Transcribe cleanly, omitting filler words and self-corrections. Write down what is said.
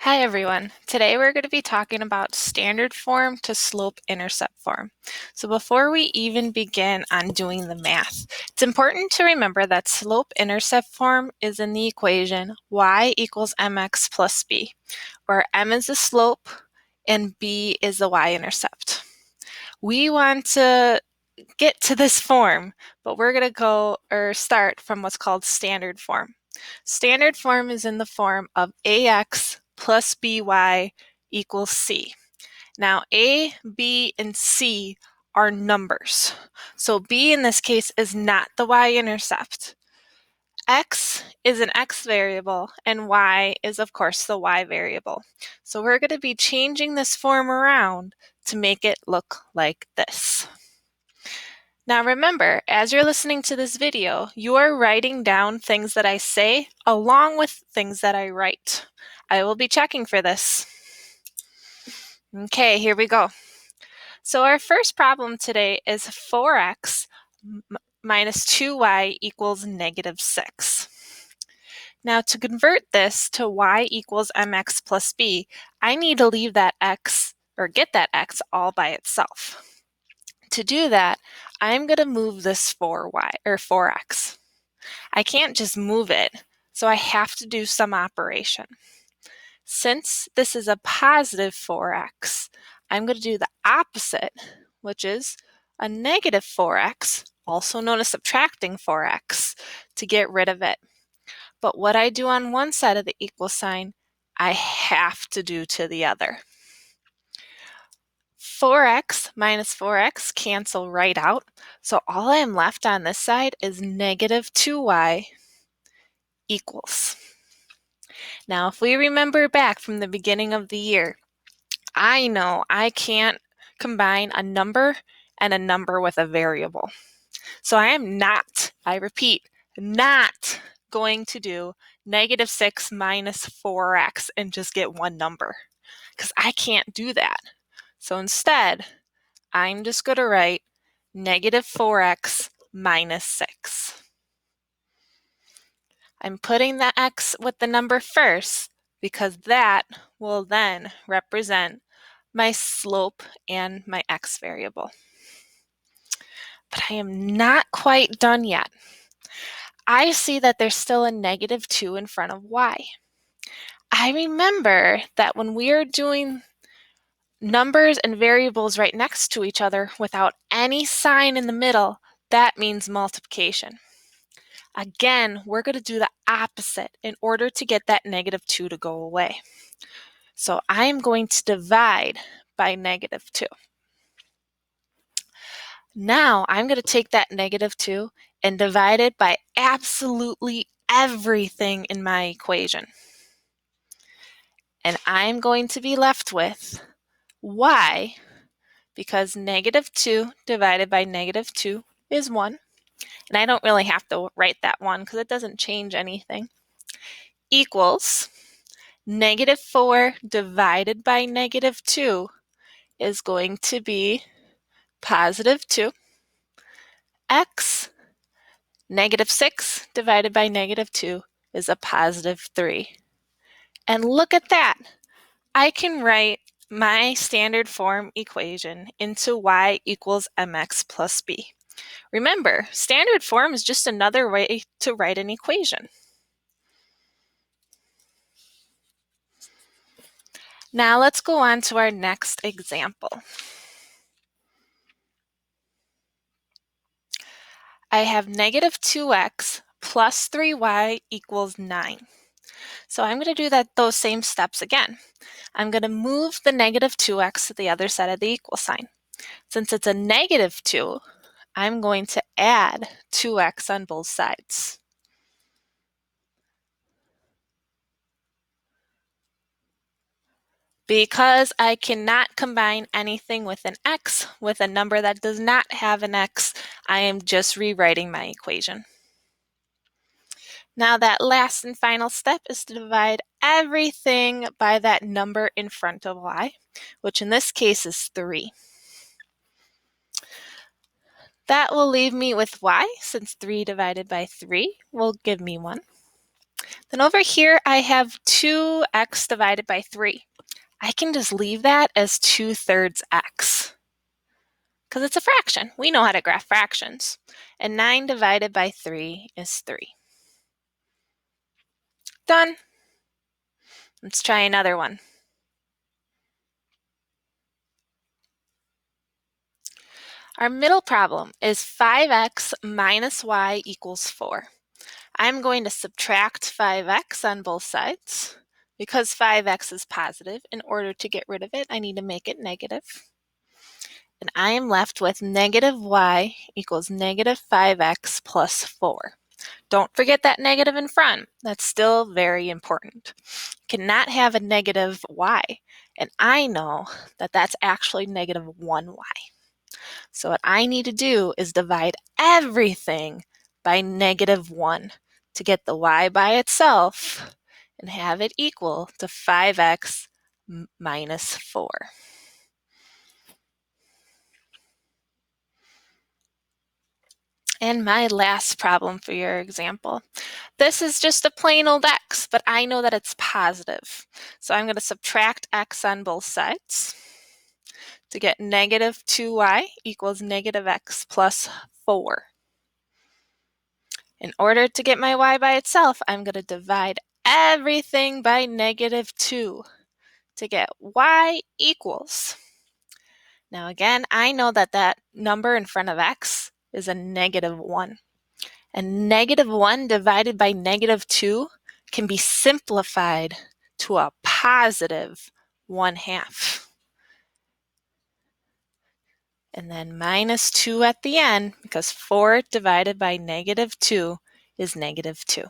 Hi everyone. Today we're going to be talking about standard form to slope-intercept form. So before we even begin on doing the math, it's important to remember that slope-intercept form is in the equation y equals mx plus b, where m is the slope and b is the y-intercept. We want to get to this form, but we're going to start from what's called standard form. Standard form is in the form of ax plus by equals c. Now, a, b, and c are numbers. So b in this case is not the y-intercept. X is an x variable, and y is, of course, the y variable. So we're going to be changing this form around to make it look like this. Now remember, as you're listening to this video, you are writing down things that I say along with things that I write. I will be checking for this. Okay, here we go. So our first problem today is 4x minus 2y equals negative 6. Now to convert this to y equals mx plus b, I need to leave that x, or get that x all by itself. To do that, I'm going to move this 4x. I can't just move it, so I have to do some operation. Since this is a positive 4x, I'm going to do the opposite, which is a negative 4x, also known as subtracting 4x, to get rid of it. But what I do on one side of the equal sign, I have to do to the other. 4x minus 4x cancel right out, so all I am left on this side is negative 2y equals. Now, if we remember back from the beginning of the year, I know I can't combine a number and a number with a variable. So I am not, I repeat, not going to do negative 6 minus 4x and just get one number, because I can't do that. So instead, I'm just going to write negative 4x minus 6. I'm putting the x with the number first because that will then represent my slope and my x variable. But I am not quite done yet. I see that there's still a negative 2 in front of y. I remember that when we are doing numbers and variables right next to each other without any sign in the middle, that means multiplication. Again, we're going to do the opposite in order to get that negative 2 to go away. So I am going to divide by negative 2. Now I'm going to take that negative 2 and divide it by absolutely everything in my equation. And I'm going to be left with y, because negative 2 divided by negative 2 is 1. And I don't really have to write that 1 because it doesn't change anything. Equals negative 4 divided by negative 2 is going to be positive 2. X, negative 6 divided by negative 2 is a positive 3. And look at that. I can write my standard form equation into y equals mx plus b. Remember, standard form is just another way to write an equation. Now let's go on to our next example. I have negative 2x plus 3y equals 9. So I'm going to do those same steps again. I'm going to move the negative 2x to the other side of the equal sign. Since it's a negative 2, I'm going to add 2x on both sides. Because I cannot combine anything with an x with a number that does not have an x, I am just rewriting my equation. Now that last and final step is to divide everything by that number in front of y, which in this case is 3. That will leave me with y, since 3 divided by 3 will give me 1. Then over here, I have 2x divided by 3. I can just leave that as 2/3 x because it's a fraction. We know how to graph fractions. And 9 divided by 3 is 3. Done. Let's try another one. Our middle problem is 5x minus y equals 4. I'm going to subtract 5x on both sides. Because 5x is positive, in order to get rid of it, I need to make it negative. And I am left with negative y equals negative 5x plus 4. Don't forget that negative in front. That's still very important. You cannot have a negative y. And I know that that's actually negative 1y. So what I need to do is divide everything by negative 1 to get the y by itself and have it equal to 5x minus 4. And my last problem for your example. This is just a plain old x, but I know that it's positive. So I'm going to subtract x on both sides to get negative 2y equals negative x plus 4. In order to get my y by itself, I'm going to divide everything by negative 2 to get y equals. Now again, I know that that number in front of x is a negative 1. And negative 1 divided by negative 2 can be simplified to a positive 1/2. And then minus 2 at the end, because 4 divided by negative 2 is negative 2.